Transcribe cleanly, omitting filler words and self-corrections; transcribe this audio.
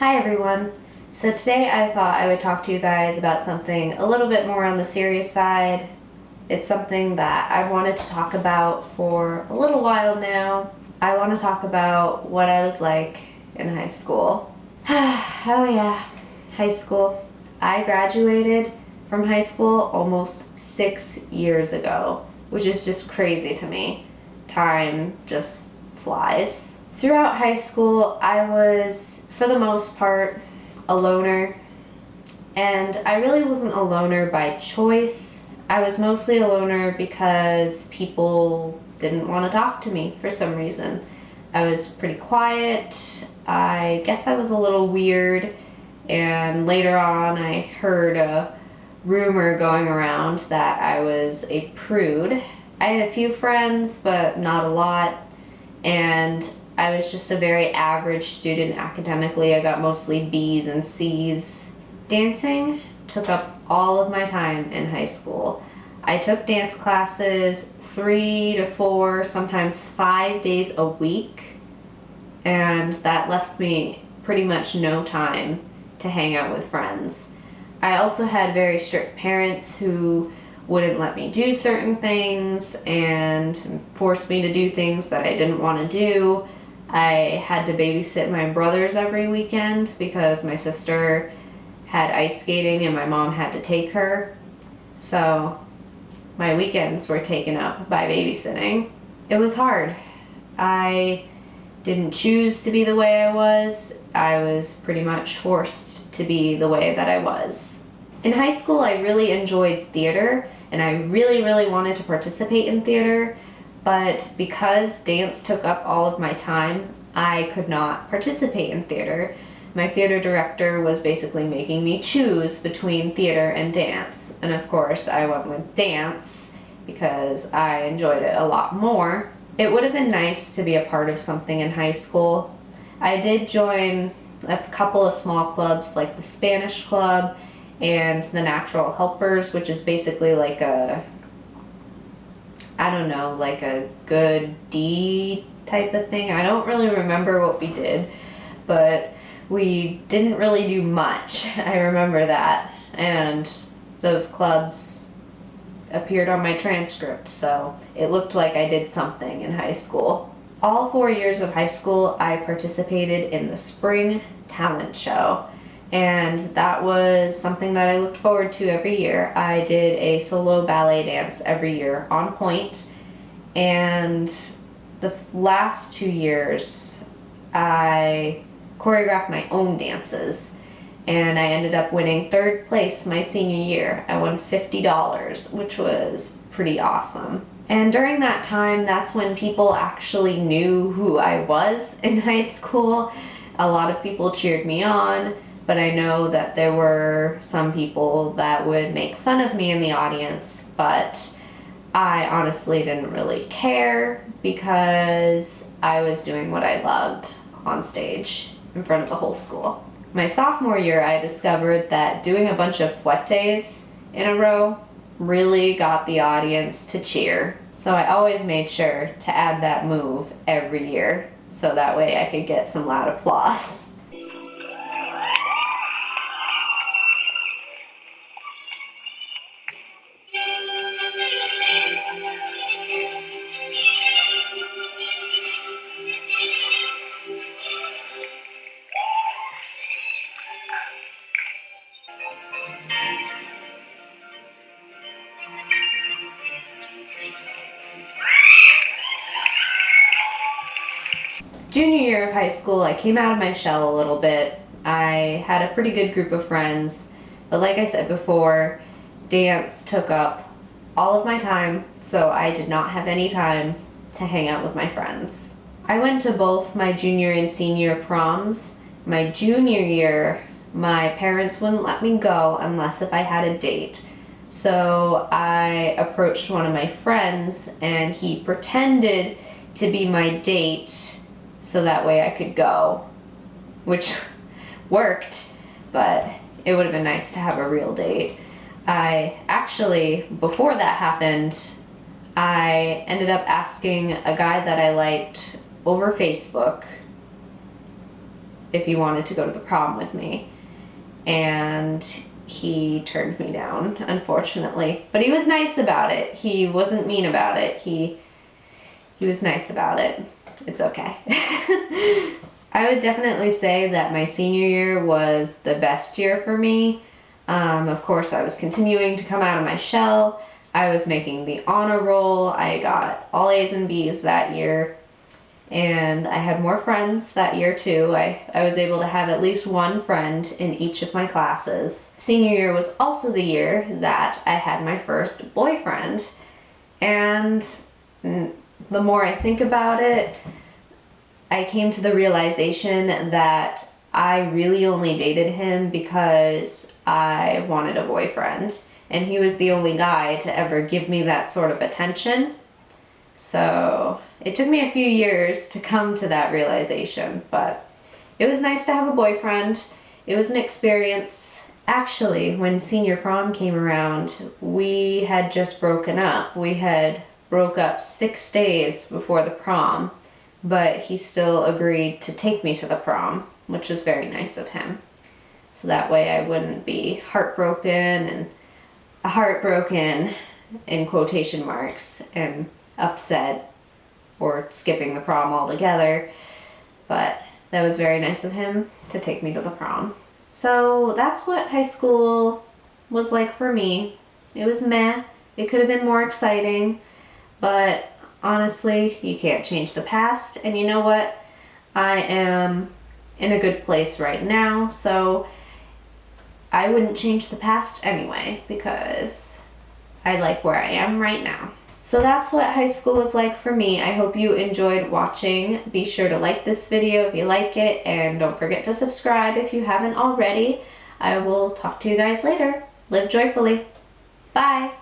Hi everyone. So today I thought I would talk to you guys about something a little bit more on the serious side. It's something that I've wanted to talk about for a little while now. I want to talk about what I was like in high school. Oh yeah, high school. I graduated from high school almost 6 years ago, which is just crazy to me. Time just flies. Throughout high school, I was, for the most part, a loner. And I really wasn't a loner by choice. I was mostly a loner because people didn't want to talk to me for some reason. I was pretty quiet. I guess I was a little weird. And later on, I heard a rumor going around that I was a prude. I had a few friends, but not a lot. And I was just a very average student academically. I got mostly B's and C's. Dancing took up all of my time in high school. I took dance classes 3 to 4, sometimes 5 days a week, and that left me pretty much no time to hang out with friends. I also had very strict parents who wouldn't let me do certain things and forced me to do things that I didn't want to do. I had to babysit my brothers every weekend because my sister had ice skating and my mom had to take her. So my weekends were taken up by babysitting. It was hard. I didn't choose to be the way I was. I was pretty much forced to be the way that I was. In high school, I really enjoyed theater, and I really wanted to participate in theater, but because dance took up all of my time, I could not participate in theater. My theater director was basically making me choose between theater and dance, and of course I went with dance because I enjoyed it a lot more. It would have been nice to be a part of something in high school. I did join a couple of small clubs like the Spanish Club and the Natural Helpers, which is basically like a good deed type of thing. I don't really remember what we did, but we didn't really do much. I remember that, and those clubs appeared on my transcript, so it looked like I did something in high school. All 4 years of high school, I participated in the spring talent show, and that was something that I looked forward to every year. I did a solo ballet dance every year on point, and the last 2 years I choreographed my own dances, and I ended up winning 3rd place my senior year. I won $50, which was pretty awesome. And during that time, that's when people actually knew who I was in high school. A lot of people cheered me on, but I know that there were some people that would make fun of me in the audience, but I honestly didn't really care because I was doing what I loved on stage in front of the whole school. My sophomore year, I discovered that doing a bunch of fouettes in a row really got the audience to cheer. So I always made sure to add that move every year so that way I could get some loud applause. Junior year of high school, I came out of my shell a little bit. I had a pretty good group of friends, but like I said before, dance took up all of my time, so I did not have any time to hang out with my friends. I went to both my junior and senior proms. My junior year, my parents wouldn't let me go unless if I had a date. So I approached one of my friends and he pretended to be my date so that way I could go, which worked, but it would have been nice to have a real date. I actually, before that happened, I ended up asking a guy that I liked over Facebook if he wanted to go to the prom with me. And he turned me down, unfortunately. But he was nice about it. He wasn't mean about it. He was nice about it. It's okay. I would definitely say that my senior year was the best year for me. Of course, I was continuing to come out of my shell. I was making the honor roll. I got all A's and B's that year. And I had more friends that year too. I was able to have at least one friend in each of my classes. Senior year was also the year that I had my first boyfriend. And the more I think about it, I came to the realization that I really only dated him because I wanted a boyfriend. And he was the only guy to ever give me that sort of attention. So it took me a few years to come to that realization, but it was nice to have a boyfriend. It was an experience. Actually, when senior prom came around, we had just broken up. We had broke up 6 days before the prom, but he still agreed to take me to the prom, which was very nice of him. So that way I wouldn't be heartbroken in quotation marks and upset or skipping the prom altogether, but that was very nice of him to take me to the prom. So that's what high school was like for me. It was meh. It could have been more exciting, but honestly, you can't change the past, and you know what? I am in a good place right now, so I wouldn't change the past anyway because I like where I am right now. So that's what high school was like for me. I hope you enjoyed watching. Be sure to like this video if you like it, and don't forget to subscribe if you haven't already. I will talk to you guys later. Live joyfully. Bye.